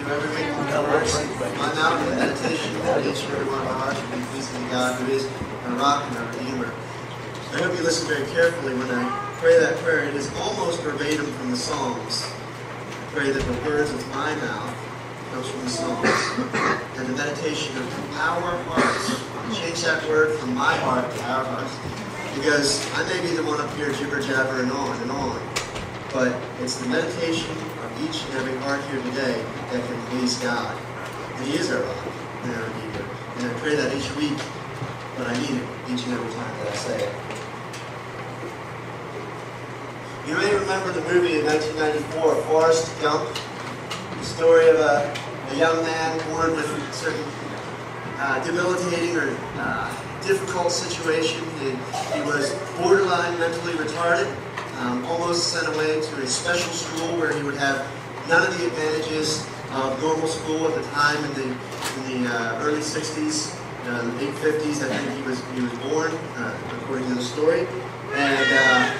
do every week with the words of my mouth and meditation that each and every one of our hearts will be pleasing to God, who is our rock and our redeemer. I hope you listen very carefully when I pray that prayer. It is almost verbatim from the Psalms. I pray that the words of my mouth comes from the Psalms, and the meditation of our hearts. Change that word from my heart to our hearts, because I may be the one up here jibber-jabber and on, but it's the meditation of each and every heart here today that can please God. And He is our rock and our redeemer. And I pray that each week, but I mean it each and every time that I say it. You may remember the movie in 1994, Forrest Gump, the story of a young man born with certain debilitating or difficult situation. He was borderline mentally retarded, almost sent away to a special school where he would have none of the advantages of normal school at the time in the early 60s, late 50s. I think he was born, according to the story. And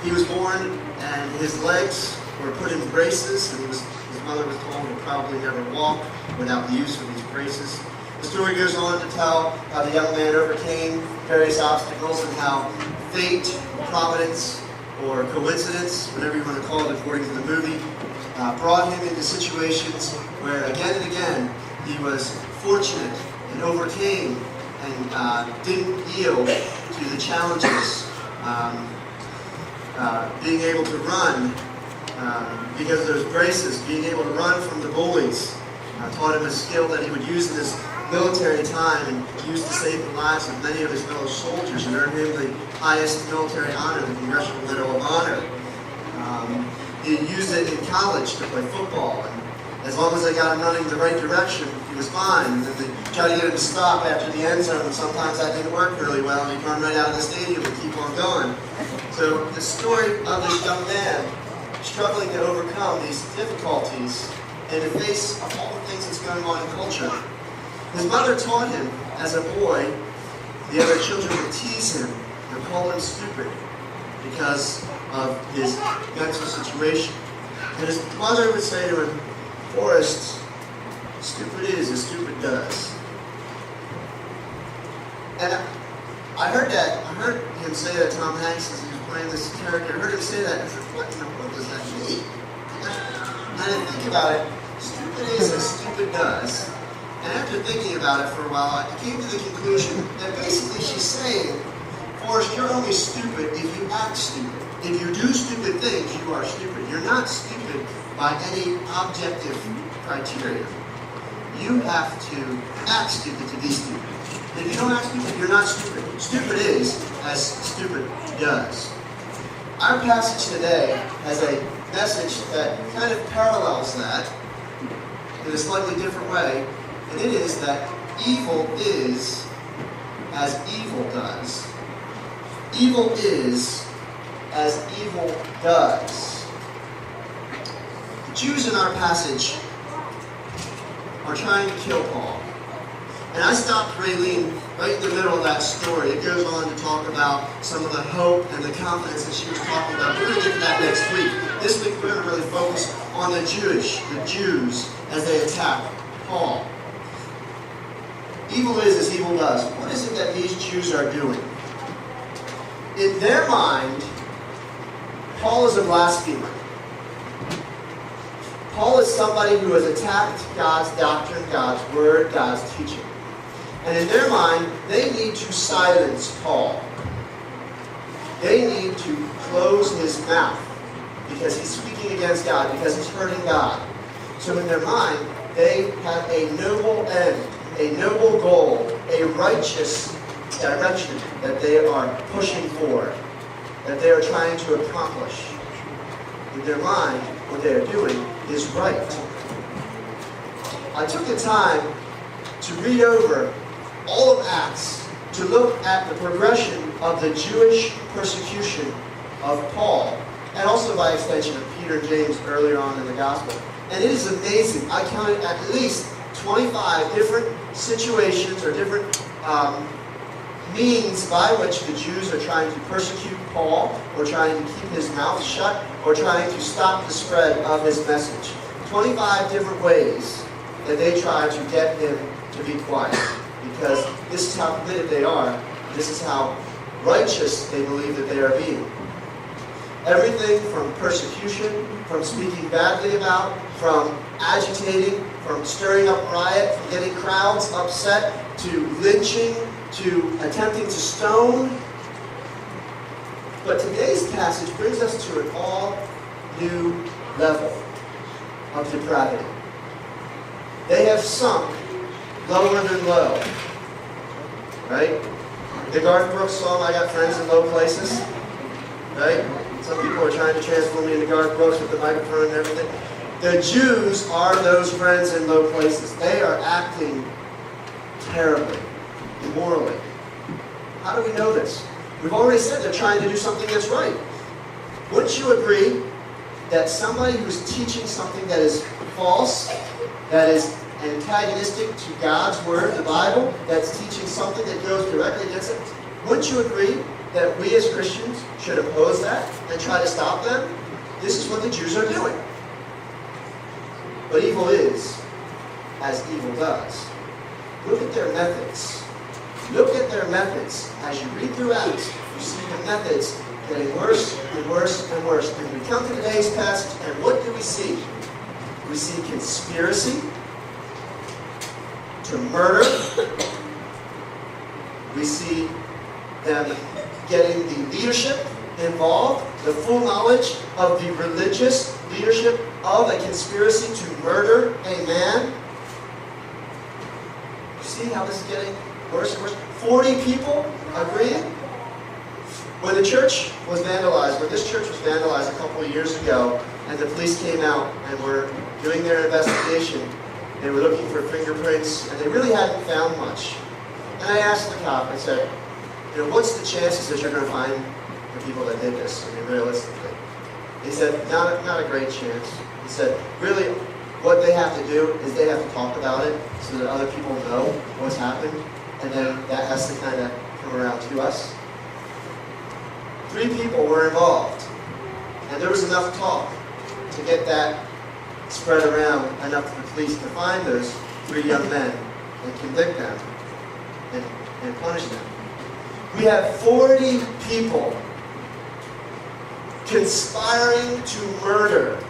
he was born, and his legs were put in braces, and his mother was told he'd probably never walk without the use of these braces. The story goes on to tell how the young man overcame various obstacles and how fate, providence, or coincidence, whatever you want to call it according to the movie, brought him into situations where again and again he was fortunate and overcame and didn't yield to the challenges. Being able to run because of those braces, being able to run from the bullies, taught him a skill that he would use in his military time and used to save the lives of many of his fellow soldiers and earned him the highest military honor, the Congressional Medal of Honor. He used it in college to play football, and as long as they got him running the right direction, he was fine. And then they tried to get him to stop after the end zone, and sometimes that didn't work really well, and he'd run right out of the stadium and keep on going. So the story of this young man struggling to overcome these difficulties in the face of all the things that's going on in culture. His mother taught him, as a boy, the other children would tease him and call him stupid because of his mental situation. And his mother would say to him, "Forrest, stupid is as stupid does." And I heard him say that, Tom Hanks, as he was playing this character, I heard him say that, and I said, what in the world does that mean? And I didn't think about it. Stupid is as stupid does. And after thinking about it for a while, I came to the conclusion that basically she's saying, Forrest, you're only stupid if you act stupid. If you do stupid things, you are stupid. You're not stupid by any objective criteria. You have to act stupid to be stupid. If you don't act stupid, you're not stupid. Stupid is as stupid does. Our passage today has a message that kind of parallels that in a slightly different way. And it is that evil is as evil does. Evil is as evil does. The Jews in our passage are trying to kill Paul. And I stopped Raylene right in the middle of that story. It goes on to talk about some of the hope and the confidence that she was talking about. We're going to get to that next week. This week we're going to really focus on the Jews, as they attack Paul. Evil is as evil does. What is it that these Jews are doing? In their mind, Paul is a blasphemer. Paul is somebody who has attacked God's doctrine, God's word, God's teaching. And in their mind, they need to silence Paul. They need to close his mouth because he's speaking against God, because he's hurting God. So in their mind, they have a noble end, a noble goal, a righteous direction that they are pushing for, that they are trying to accomplish. In their mind, what they are doing is right. I took the time to read over all of Acts to look at the progression of the Jewish persecution of Paul, and also by extension of Peter and James earlier on in the Gospel. And it is amazing. I counted at least 25 different situations or different means by which the Jews are trying to persecute Paul, or trying to keep his mouth shut, or trying to stop the spread of his message. 25 different ways that they try to get him to be quiet. Because this is how committed they are. This is how righteous they believe that they are being. Everything from persecution, from speaking badly about, from agitating, from stirring up riot, from getting crowds upset, to lynching, to attempting to stone. But today's passage brings us to an all new level of depravity. They have sunk lower than low. Right? The Garth Brooks song, I Got Friends in Low Places. Right? Some people are trying to transform me into Garth Brooks with the microphone and everything. The Jews are those friends in low places. They are acting terribly, immorally. How do we know this? We've already said they're trying to do something that's right. Wouldn't you agree that somebody who's teaching something that is false, that is antagonistic to God's Word, the Bible, that's teaching something that goes directly against it, wouldn't you agree that we as Christians should oppose that and try to stop them? This is what the Jews are doing. But evil is as evil does. Look at their methods. Look at their methods. As you read through Acts, you see the methods getting worse and worse and worse. And we come to today's passage, and what do we see? We see conspiracy to murder. We see them getting the leadership involved, the full knowledge of the religious leadership of a conspiracy to murder a man. You see how this is getting worse and worse? 40 people agreeing? When the church was vandalized, when this church was vandalized a couple of years ago, and the police came out and were doing their investigation, they were looking for fingerprints, and they really hadn't found much. And I asked the cop, I said, what's the chances that you're going to find the people that did this? I mean, realistically. He said, not a great chance. He said, really, what they have to do is they have to talk about it so that other people know what's happened, and then that has to kind of come around to us. 3 people were involved, and there was enough talk to get that spread around enough for the police to find those 3 young men and convict them and punish them. We have 40 people conspiring to murder,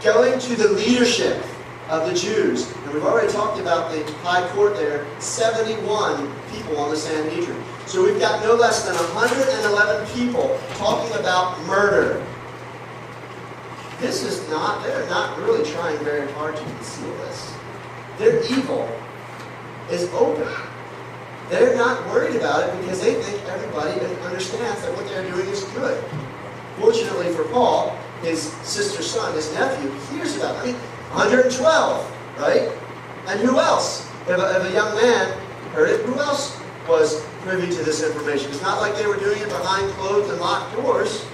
going to the leadership of the Jews. And we've already talked about the high court there, 71 people on the Sanhedrin. So we've got no less than 111 people talking about murder. They're not really trying very hard to conceal this. Their evil is open. They're not worried about it because they think everybody understands that what they're doing is good. Fortunately for Paul, his sister's son, his nephew, hears about it. I mean, 112, right? And who else? If a young man heard it, who else was privy to this information? It's not like they were doing it behind closed and locked doors.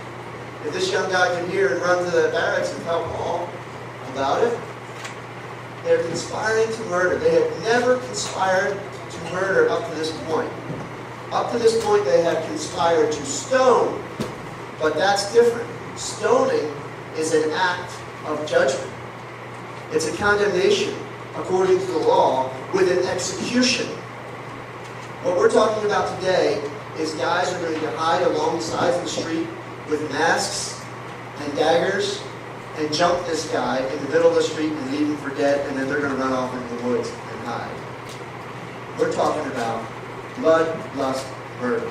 If this young guy could hear and run to the barracks and tell Paul about it, they're conspiring to murder. They have never conspired to murder up to this point. Up to this point, they have conspired to stone. But that's different. Stoning is an act of judgment. It's a condemnation, according to the law, with an execution. What we're talking about today is guys are going to hide along the sides of the street with masks and daggers and jump this guy in the middle of the street and leave him for dead, and then they're going to run off into the woods and hide. We're talking about blood, lust, murder.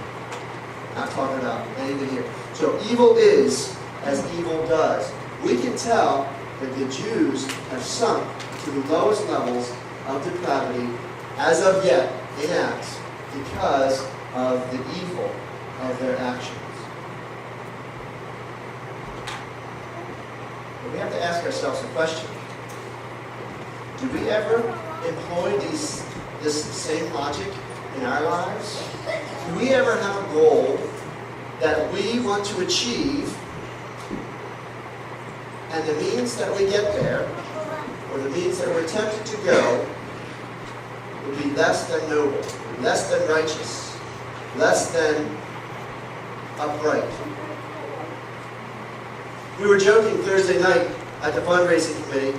Not talking about anything here. So evil is as evil does. We can tell that the Jews have sunk to the lowest levels of depravity as of yet in Acts because of the evil of their actions. But we have to ask ourselves a question. Do we ever employ this same logic in our lives? Do we ever have a goal that we want to achieve, and the means that we get there, or the means that we're tempted to go, would be less than noble, less than righteous, less than upright? We were joking Thursday night at the fundraising committee